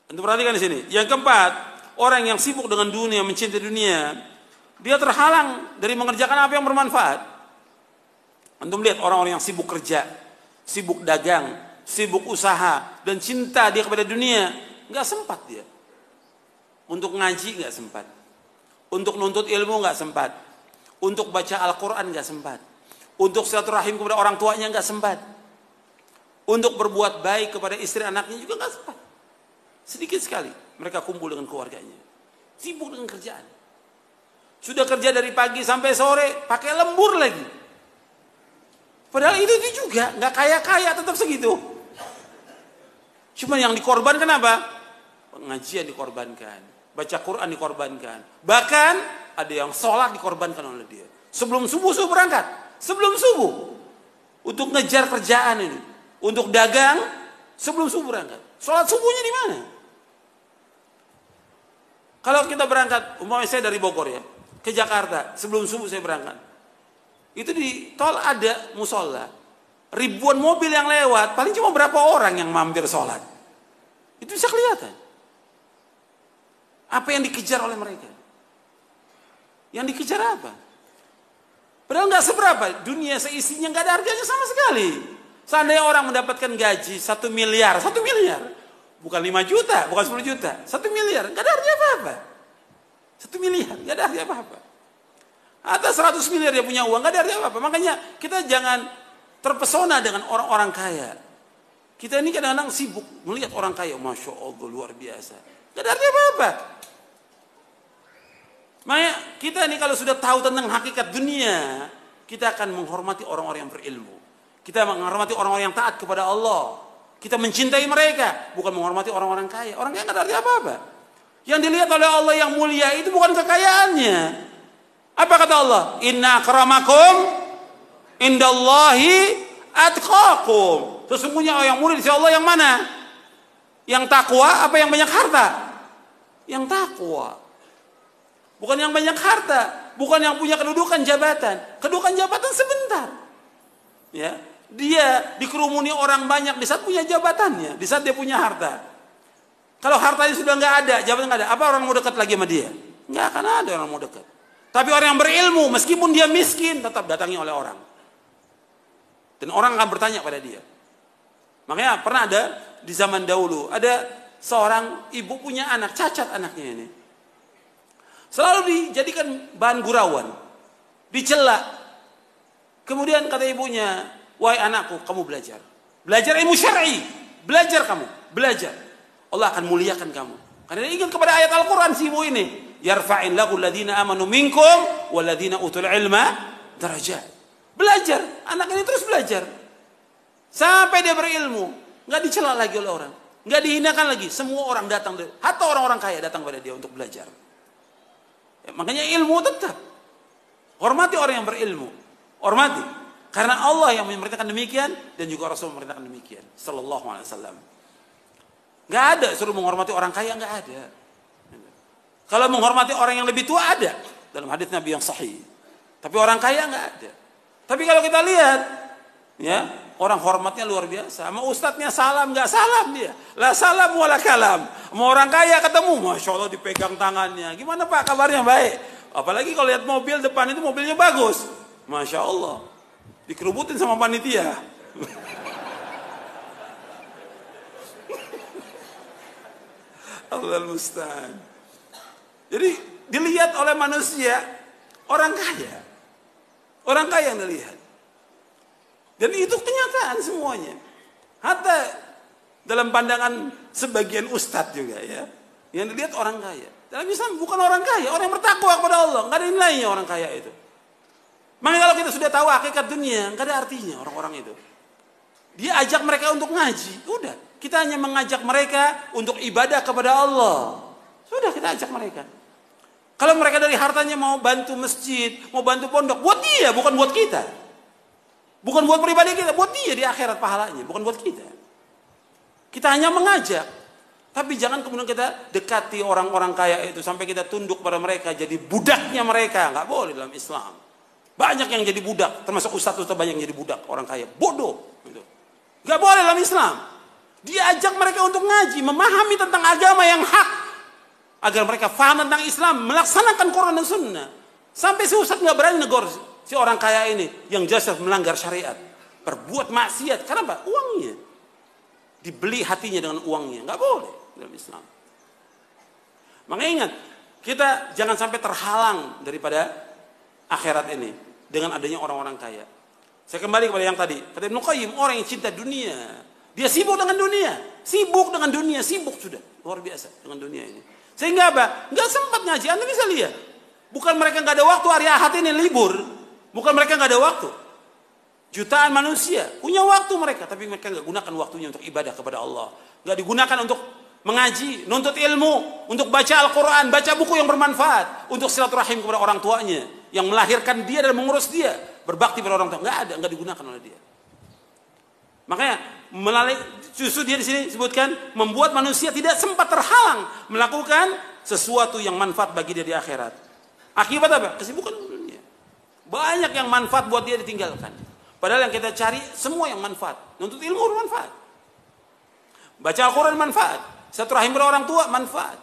Antum perhatikan di sini. Yang keempat, orang yang sibuk dengan dunia, mencintai dunia, dia terhalang dari mengerjakan apa yang bermanfaat. Antum lihat orang-orang yang sibuk kerja, sibuk dagang, sibuk usaha, dan cinta dia kepada dunia, nggak sempat dia. Untuk ngaji nggak sempat, untuk nuntut ilmu nggak sempat, untuk baca Al-Quran nggak sempat, untuk silaturahim kepada orang tuanya nggak sempat, untuk berbuat baik kepada istri anaknya juga nggak sempat. Sedikit sekali mereka kumpul dengan keluarganya, sibuk dengan kerjaan. Sudah kerja dari pagi sampai sore, pakai lembur lagi. Padahal itu juga nggak kaya-kaya, tetap segitu. Cuma yang dikorbankan apa? Pengajian dikorbankan, baca Quran dikorbankan. Bahkan ada yang sholat dikorbankan oleh dia. Sebelum subuh berangkat, sebelum subuh untuk ngejar kerjaan ini, untuk dagang sebelum subuh berangkat. Sholat subuhnya di mana? Kalau kita berangkat, umpamanya saya dari Bogor ya, ke Jakarta, sebelum subuh saya berangkat. Itu di tol ada musola. Ribuan mobil yang lewat, paling cuma berapa orang yang mampir sholat. Itu bisa kelihatan. Apa yang dikejar oleh mereka? Yang dikejar apa? Padahal nggak seberapa. Dunia seisinya nggak ada harganya sama sekali. Seandainya orang mendapatkan gaji 1 miliar, 1 miliar. Bukan 5 juta, bukan 10 juta. 1 miliar, nggak ada artinya apa-apa. 1 miliar, nggak ada artinya apa-apa. Atas 100 miliar dia punya uang, nggak ada artinya apa-apa. Makanya kita jangan terpesona dengan orang-orang kaya. Kita ini kadang-kadang sibuk melihat orang kaya, Masya Allah, luar biasa. Nggak ada artinya apa-apa. Makanya kita ini kalau sudah tahu tentang hakikat dunia, kita akan menghormati orang-orang yang berilmu. Kita menghormati orang-orang yang taat kepada Allah. Kita mencintai mereka, bukan menghormati orang-orang kaya. Orang kaya nggak ada arti apa-apa. Yang dilihat oleh Allah yang mulia itu bukan kekayaannya. Apa kata Allah? Inna akramakum indallahi atqakum. Sesungguhnya yang mulia di sisi Allah yang mana? Yang takwa apa yang banyak harta? Yang takwa. Bukan yang banyak harta, bukan yang punya kedudukan jabatan. Kedudukan jabatan sebentar. Ya. Dia dikerumuni orang banyak di saat punya jabatannya, di saat dia punya harta. Kalau hartanya sudah nggak ada, jabatan nggak ada, apa orang mau dekat lagi sama dia? Nggak akan ada orang mau dekat. Tapi orang yang berilmu, meskipun dia miskin, tetap datangi oleh orang. Dan orang akan bertanya pada dia. Makanya pernah ada di zaman dahulu, ada seorang ibu punya anak, cacat anaknya ini. Selalu dijadikan bahan gurauan, dicela. Kemudian kata ibunya, wahai anakku, kamu belajar. Belajar ilmu syar'i. Belajar kamu. Belajar. Allah akan muliakan kamu. Karena dia ingat kepada ayat Al-Quran si ibu ini. Yarfa'in lahu alladhina amanu minkum walladhina utul ilma darajat. Belajar. Anak ini terus belajar. Sampai dia berilmu. Nggak dicela lagi oleh orang. Nggak dihinakan lagi. Semua orang datang. Hatta orang-orang kaya datang pada dia untuk belajar. Ya, makanya ilmu tetap. Hormati orang yang berilmu. Hormati. Karena Allah yang memerintahkan demikian dan juga Rasul memerintahkan demikian. Sallallahu alaihi wasallam. Gak ada suruh menghormati orang kaya, gak ada. Kalau menghormati orang yang lebih tua ada dalam hadis Nabi yang sahih. Tapi orang kaya gak ada. Tapi kalau kita lihat, ya orang hormatnya luar biasa. Sama ustadznya salam gak salam dia. La salam wala kalam. Sama orang kaya ketemu, Masya Allah dipegang tangannya. Gimana Pak kabarnya? Baik. Apalagi kalau lihat mobil depan itu mobilnya bagus. Masya Allah. Dikerubutin sama panitia. Allahul musta'an. Jadi dilihat oleh manusia orang kaya. Orang kaya yang dilihat. Dan itu kenyataan semuanya. Hatta dalam pandangan sebagian ustadz juga ya. Yang dilihat orang kaya. Dalam Islam bukan orang kaya, orang yang bertakwa kepada Allah. Nggak ada nilainya orang kaya itu. Makanya kalau kita sudah tahu hakikat dunia, nggak ada artinya orang-orang itu. Dia ajak mereka untuk ngaji, udah. Kita hanya mengajak mereka untuk ibadah kepada Allah. Sudah kita ajak mereka. Kalau mereka dari hartanya mau bantu masjid, mau bantu pondok, buat dia, bukan buat kita. Bukan buat pribadi kita, buat dia di akhirat pahalanya, bukan buat kita. Kita hanya mengajak. Tapi jangan kemudian kita dekati orang-orang kaya itu sampai kita tunduk pada mereka, jadi budaknya mereka. Nggak boleh dalam Islam. Banyak yang jadi budak, termasuk ustadz banyak yang jadi budak orang kaya. Bodoh. Nggak boleh dalam Islam. Diajak mereka untuk ngaji, memahami tentang agama yang hak, agar mereka faham tentang Islam, melaksanakan Quran dan Sunnah. Sampai si ustadz nggak berani negor si orang kaya ini yang jelas melanggar syariat, berbuat maksiat. Kenapa? Uangnya dibeli hatinya dengan uangnya, nggak boleh dalam Islam. Makanya ingat, kita jangan sampai terhalang daripada akhirat ini dengan adanya orang-orang kaya. Saya kembali kepada yang tadi, kata Ibnu Qayyim, orang yang cinta dunia, dia sibuk dengan dunia, sibuk sudah luar biasa dengan dunia ini. Sehingga apa? Nggak sempat ngaji. Anda bisa lihat, bukan mereka nggak ada waktu hari Ahad ini libur, bukan mereka nggak ada waktu. Jutaan manusia punya waktu mereka, tapi mereka nggak gunakan waktunya untuk ibadah kepada Allah, nggak digunakan untuk mengaji, nuntut ilmu, untuk baca Al-Quran, baca buku yang bermanfaat, untuk silaturahim kepada orang tuanya yang melahirkan dia dan mengurus dia, berbakti pada orang tua. Nggak ada, nggak digunakan oleh dia. Makanya melalui justru dia di sini sebutkan membuat manusia tidak sempat terhalang melakukan sesuatu yang manfaat bagi dia di akhirat. Akibat apa? Kesibukan dunia. Banyak yang manfaat buat dia ditinggalkan. Padahal yang kita cari semua yang manfaat. Nuntut ilmu bermanfaat. Baca Al-Quran manfaat. Silaturahim kepada orang tua manfaat.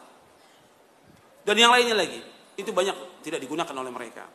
Dan yang lainnya lagi. Itu banyak tidak digunakan oleh mereka.